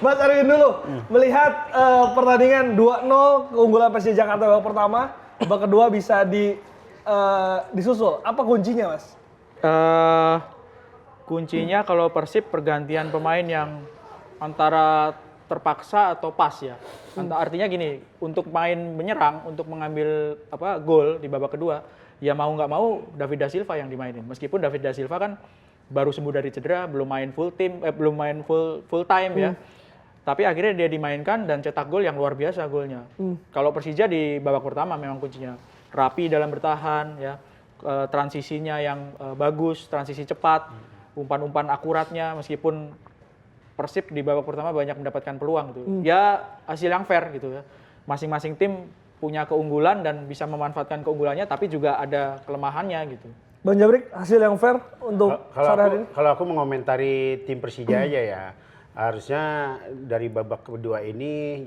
Mas Erwin dulu, melihat pertandingan 2-0 keunggulan Persija Jakarta babak pertama, babak kedua bisa disusul. Apa kuncinya, Mas? Kuncinya kalau Persib pergantian pemain yang antara terpaksa atau pas ya. Artinya gini, untuk main menyerang, untuk mengambil gol di babak kedua, ya mau nggak mau David da Silva yang dimainin. Meskipun David da Silva kan baru sembuh dari cedera, belum main full time ya. Tapi akhirnya dia dimainkan dan cetak gol yang luar biasa golnya. Kalau Persija di babak pertama memang kuncinya rapi dalam bertahan ya, transisinya yang bagus, transisi cepat, umpan-umpan akuratnya, meskipun Persib di babak pertama banyak mendapatkan peluang gitu. Ya hasil yang fair gitu ya. Masing-masing tim punya keunggulan dan bisa memanfaatkan keunggulannya, tapi juga ada kelemahannya gitu. Bang Jabrik, hasil yang fair untuk sore hari ini? Kalau aku mengomentari tim Persija aja ya, harusnya dari babak kedua ini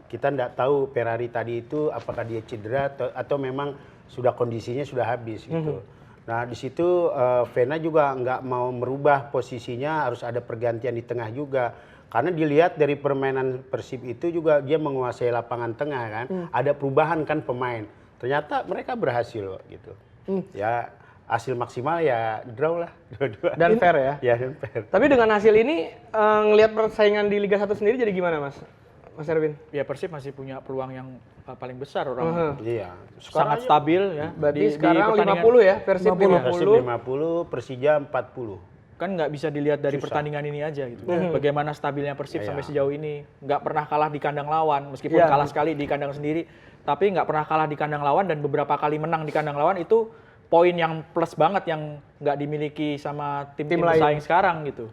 kita nggak tahu Ferrari tadi itu apakah dia cedera atau memang sudah kondisinya sudah habis gitu. Nah di situ Vena juga nggak mau merubah posisinya, harus ada pergantian di tengah juga. Karena dilihat dari permainan Persib itu juga dia menguasai lapangan tengah kan, ada perubahan kan pemain. Ternyata mereka berhasil gitu. Ya hasil maksimal ya draw lah dua-dua. Dan fair ya? Ya dan fair. Tapi dengan hasil ini, ngelihat persaingan di Liga 1 sendiri jadi gimana Mas Erwin? Ya Persib masih punya peluang yang paling besar orang. Iya. Sangat stabil ya. Berarti sekarang 50 ya, Persib 50. Persib 50, Persija 40. Kan nggak bisa dilihat dari pertandingan ini aja gitu. Bagaimana stabilnya Persib sampai sejauh ini. Nggak pernah kalah di kandang lawan, meskipun kalah sekali di kandang sendiri. Tapi nggak pernah kalah di kandang lawan dan beberapa kali menang di kandang lawan itu poin yang plus banget yang nggak dimiliki sama tim-tim pesaing sekarang gitu.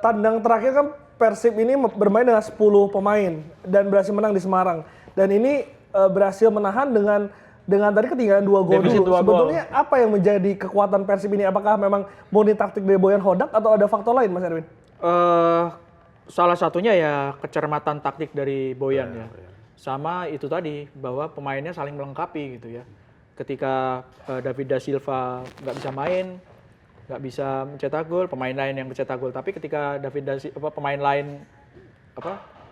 Tandang terakhir kan Persib ini bermain dengan 10 pemain dan berhasil menang di Semarang. Dan ini berhasil menahan dengan tadi ketinggalan 2 gol dulu. Sebetulnya apa yang menjadi kekuatan Persib ini? Apakah memang murni taktik dari Boyan Hodak atau ada faktor lain, Mas Erwin? Salah satunya ya kecermatan taktik dari Boyan ya. Sama itu tadi bahwa pemainnya saling melengkapi gitu ya. Ketika David da Silva nggak bisa main, nggak bisa mencetak gol, pemain lain yang mencetak gol. Tapi ketika pemain lain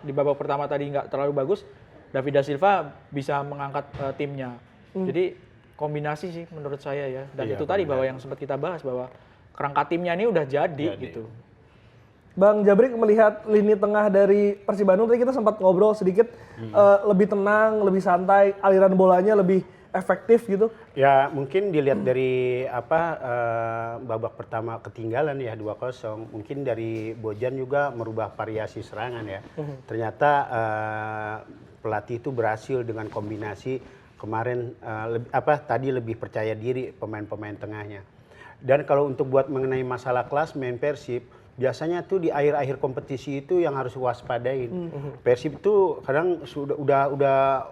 di babak pertama tadi nggak terlalu bagus, David da Silva bisa mengangkat timnya. Jadi kombinasi sih menurut saya ya. Dan itu tadi bahwa yang sempat kita bahas bahwa kerangka timnya ini udah jadi gitu. Bang Jabrik melihat lini tengah dari Persib Bandung tadi kita sempat ngobrol sedikit lebih tenang, lebih santai, aliran bolanya lebih efektif gitu. Ya mungkin dilihat dari babak pertama ketinggalan ya 2-0, mungkin dari Bojan juga merubah variasi serangan ya. Ternyata pelatih itu berhasil dengan kombinasi kemarin tadi lebih percaya diri pemain-pemain tengahnya. Dan kalau untuk buat mengenai masalah klasmen Persib, biasanya tuh di akhir-akhir kompetisi itu yang harus waspadain. Persib tuh kadang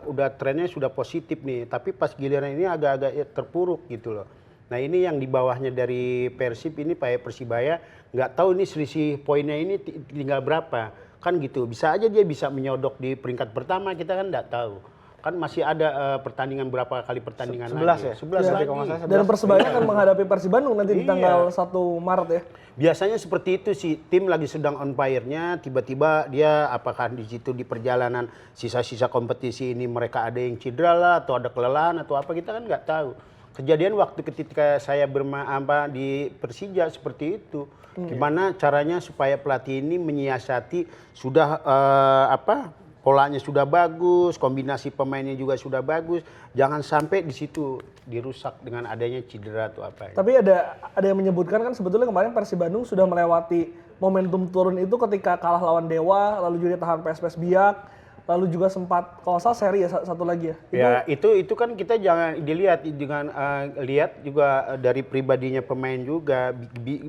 udah trennya sudah positif nih, tapi pas giliran ini agak-agak terpuruk gitu loh. Nah ini yang di bawahnya dari Persib ini Persibaya nggak tahu ini selisih poinnya ini tinggal berapa kan gitu. Bisa aja dia bisa menyodok di peringkat pertama, kita kan nggak tahu. Kan masih ada pertandingan berapa kali pertandingan 11 lagi. ya? 11 lagi. Dan Persebaya akan menghadapi Persib Bandung nanti di tanggal 1 Maret ya. Biasanya seperti itu sih, tim lagi sedang on fire-nya, tiba-tiba dia apakah di situ di perjalanan sisa-sisa kompetisi ini mereka ada yang cedera lah atau ada kelelahan atau apa, kita kan nggak tahu. Kejadian waktu ketika saya di Persija seperti itu. Gimana caranya supaya pelatih ini menyiasati sudah polanya sudah bagus, kombinasi pemainnya juga sudah bagus. Jangan sampai di situ dirusak dengan adanya cedera atau apa. Tapi ada yang menyebutkan kan sebetulnya kemarin Persib Bandung sudah melewati momentum turun itu ketika kalah lawan Dewa, lalu juga tahan PSPS Biak, lalu juga sempat kalau salah seri ya satu lagi ya. Itu kan kita jangan dilihat dengan lihat juga dari pribadinya pemain juga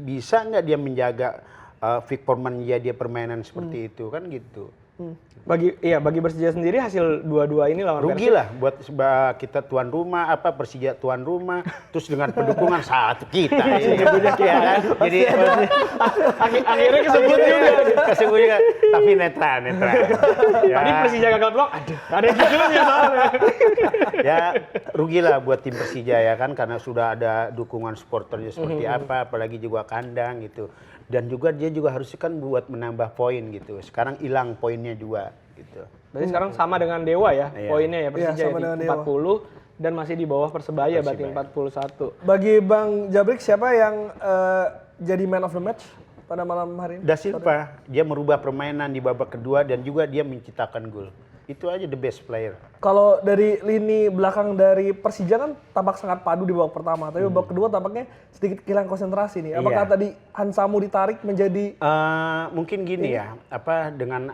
bisa nggak dia menjaga performan dia permainan seperti itu kan gitu. Bagi Persija sendiri hasil 2-2 ini lawan rugi lah buat kita tuan rumah Persija tuan rumah terus dengan pendukungan satu kita ya kan jadi akhirnya kesebut juga tapi netral ya. Tadi Persija gagal blok ada judulnya soalnya ya rugi lah buat tim Persija ya kan karena sudah ada dukungan supporternya seperti apa apalagi juga kandang gitu. Dan juga dia juga harusnya kan buat menambah poin gitu. Sekarang hilang poinnya 2 gitu. Berarti sekarang sama dengan Dewa ya, Iya. poinnya ya Iya, Persija sama di dengan Dewa. 40 dan masih di bawah Persebaya berarti Persibaya. 41. Bagi Bang Jabrik, siapa yang jadi man of the match pada malam hari ini? Da Silva, dia merubah permainan di babak kedua dan juga dia menciptakan gol. Itu aja the best player. Kalau dari lini belakang dari Persija kan tampak sangat padu di babak pertama, tapi babak kedua tampaknya sedikit kehilangan konsentrasi nih. Apakah Iya. tadi Hansamu ditarik menjadi Mungkin gini ya, dengan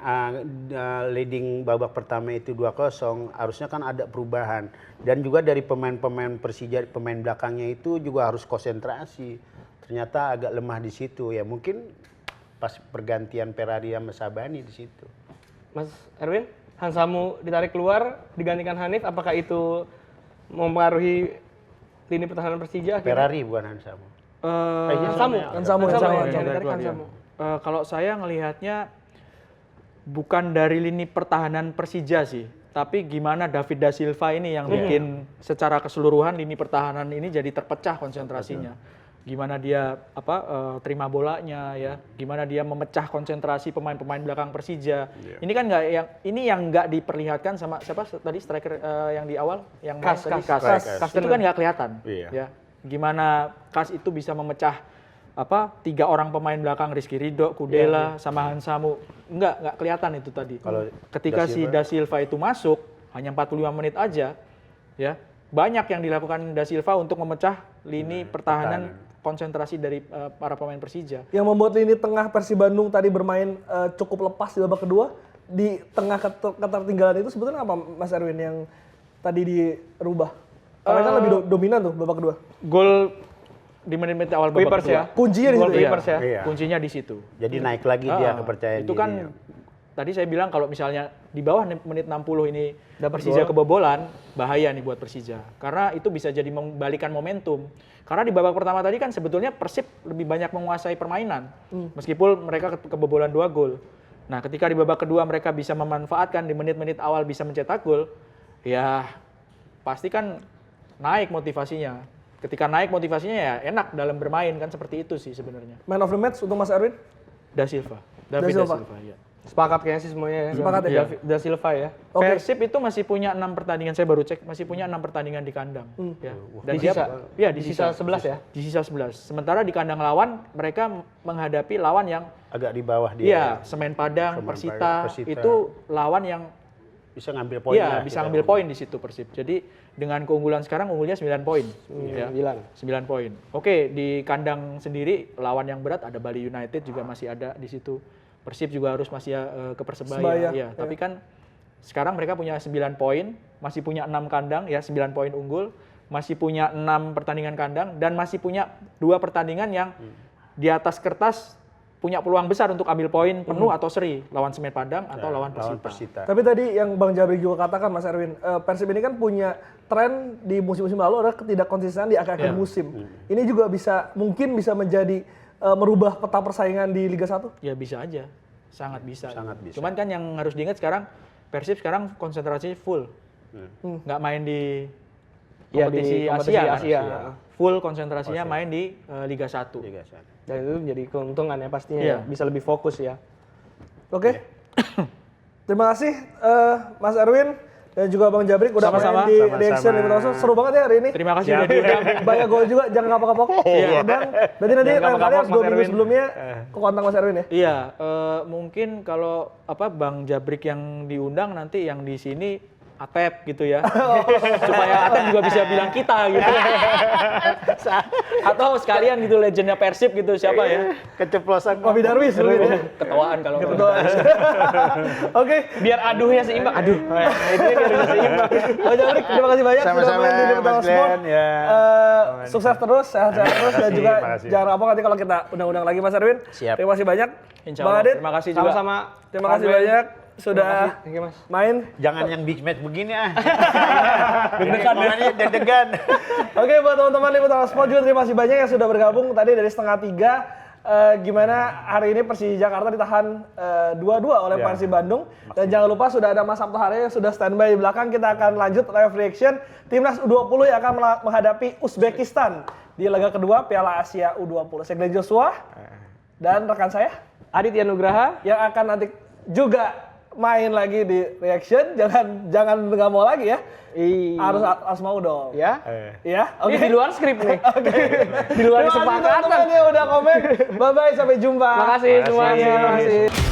leading babak pertama itu 2-0, harusnya kan ada perubahan. Dan juga dari pemain-pemain Persija, pemain belakangnya itu juga harus konsentrasi. Ternyata agak lemah di situ ya, mungkin pas pergantian Ferrari sama Sabani di situ. Mas Erwin, Hansamu ditarik keluar, digantikan Hanif, apakah itu mempengaruhi lini pertahanan Persija? akhirnya? Ferrari bukan Hansamu. Hansamu, Hansamu, yang Hansamu. ditarik Hansamu. Kalau saya ngelihatnya bukan dari lini pertahanan Persija sih, tapi gimana David da Silva ini yang bikin secara keseluruhan lini pertahanan ini jadi terpecah konsentrasinya. Gimana dia terima bolanya ya, gimana dia memecah konsentrasi pemain-pemain belakang Persija. Ini kan yang nggak diperlihatkan sama siapa tadi striker yang di awal yang Kas. Kas itu kan nggak kelihatan. Iya. Ya, gimana Kas itu bisa memecah 3 orang pemain belakang Rizky Ridho, Kudela, sama Hansamu. Nggak kelihatan itu tadi. Kalau Ketika Da si Silva- Da Silva itu masuk hanya 45 menit aja, ya banyak yang dilakukan Da Silva untuk memecah lini pertahanan konsentrasi dari para pemain Persija. yang membuat lini tengah Persib Bandung tadi bermain cukup lepas di babak kedua, di tengah ketertinggalan itu sebetulnya apa Mas Erwin yang tadi dirubah? Karena kan lebih dominan tuh babak kedua. Gol di menit-menit awal babak Kuipers kedua. ya. Kuncinya di Gol situ. Kuipers ya. Iya. Kuncinya di situ. Jadi naik lagi dia kepercayaan itu kan dirinya. tadi saya bilang kalau misalnya di bawah menit 60 ini Persija kebobolan, bahaya nih buat Persija. Karena itu bisa jadi membalikan momentum. Karena di babak pertama tadi kan sebetulnya Persib lebih banyak menguasai permainan. Meskipun mereka kebobolan 2 gol. Nah, ketika di babak kedua mereka bisa memanfaatkan di menit-menit awal bisa mencetak gol, ya pasti kan naik motivasinya. Ketika naik motivasinya ya enak dalam bermain kan seperti itu sih sebenarnya. Man of the match untuk Mas Erwin? Da Silva. David Da Silva. Silva, ya. Sepakat kayaknya sih semuanya ya. Sepakat ya? Da Silva ya. Oke. Persib itu masih punya 6 pertandingan, saya baru cek, masih punya 6 pertandingan di kandang. Ya. Dan Di sisa? ya Di sisa 11 ya? Di sisa 11. Sementara di kandang lawan, mereka menghadapi lawan yang Agak di bawah dia. iya, Semen Padang, Semen Persita, Padang, Persita. itu lawan yang Bisa ngambil poin iya, lah bisa kita. ngambil poin di situ Persib. Jadi dengan keunggulan sekarang unggulnya 9 poin. Ya. 9. 9 poin. Oke, di kandang sendiri lawan yang berat ada Bali United juga masih ada di situ. Persib juga harus masih ke Persebaya. Persebaya, Ya, ya. tapi kan sekarang mereka punya 9 poin, masih punya 6 kandang ya, 9 poin unggul, masih punya 6 pertandingan kandang dan masih punya 2 pertandingan yang di atas kertas punya peluang besar untuk ambil poin penuh atau seri lawan Semen Padang atau lawan Persita. Persita. Tapi tadi yang Bang Jabrik juga katakan Mas Erwin, Persib ini kan punya tren di musim-musim lalu adalah ketidakkonsistenan di akhir-akhir Iya. musim. Ini juga mungkin bisa menjadi merubah peta persaingan di Liga 1? Ya bisa aja, sangat bisa. Sangat bisa. Cuman kan yang harus diingat sekarang Persib sekarang konsentrasi full, nggak main di Iya, kompetisi, di kompetisi Asia. full konsentrasinya main di Liga 1. Liga 1. Dan itu menjadi keuntungan ya pastinya Iya. ya. Bisa lebih fokus ya. Oke. Terima kasih Mas Erwin dan juga Bang Jabrik udah Sama-sama. main di Sama-sama. Reaction 5 Seru banget ya hari ini. Terima kasih udah diundang. Banyak gol juga, jangan kapok-kapok. Dan berarti nanti Jangan lain kali kapok-kapok, harus 2 Mas minggu Erwin. sebelumnya ke kontak Mas Erwin ya. Iya, mungkin kalau Bang Jabrik yang diundang nanti yang di sini Atep gitu ya. Supaya Atep juga bisa bilang kita gitu. Atau sekalian gitu legendnya Persib gitu siapa ya? Keceplosan. Kopi Darwis dulu gitu. Ketawaan kalau Oke. Biar aduhnya seimbang. Aduh. Nah, itu biar bisa seimbang. Bang Jabrik, terima kasih banyak sudah Sama-sama, main di Pertama Mas Sport. Glenn, ya. Sukses terus, sehat-sehat terus dan makasih, juga makasih. jangan kapok nanti kalau kita undang-undang lagi Mas Erwin. Siap. Terima kasih banyak. Insya Bang Allah. Adit, Terima kasih juga. Sama-sama. terima kasih Erwin. banyak sudah Thank you, Mas. main. Jangan yang big match begini ah. Deg-degan ya. Makanya deg-degan. Oke, buat teman-teman di Pertama Sport juga terima kasih banyak yang sudah bergabung tadi dari 2:30. Gimana hari ini Persija Jakarta ditahan 2-2 oleh Ya. Persib Bandung. Dan jangan lupa sudah ada Mas Sabtu Hari yang sudah standby di belakang. Kita akan lanjut live reaction. Timnas U20 yang akan menghadapi Uzbekistan di laga kedua Piala Asia U20. Saya Glenn Joshua. Dan rekan saya Aditya Nugraha. yang akan nanti juga main lagi di reaction. Jangan nggak mau lagi ya. Harus mau dong. Ya. Ya, Ini di luar skrip nih. Di luar Terima kasih kesepakatan. teman-teman yang udah komen. Bye bye, sampai jumpa. Makasih semuanya. Terima kasih.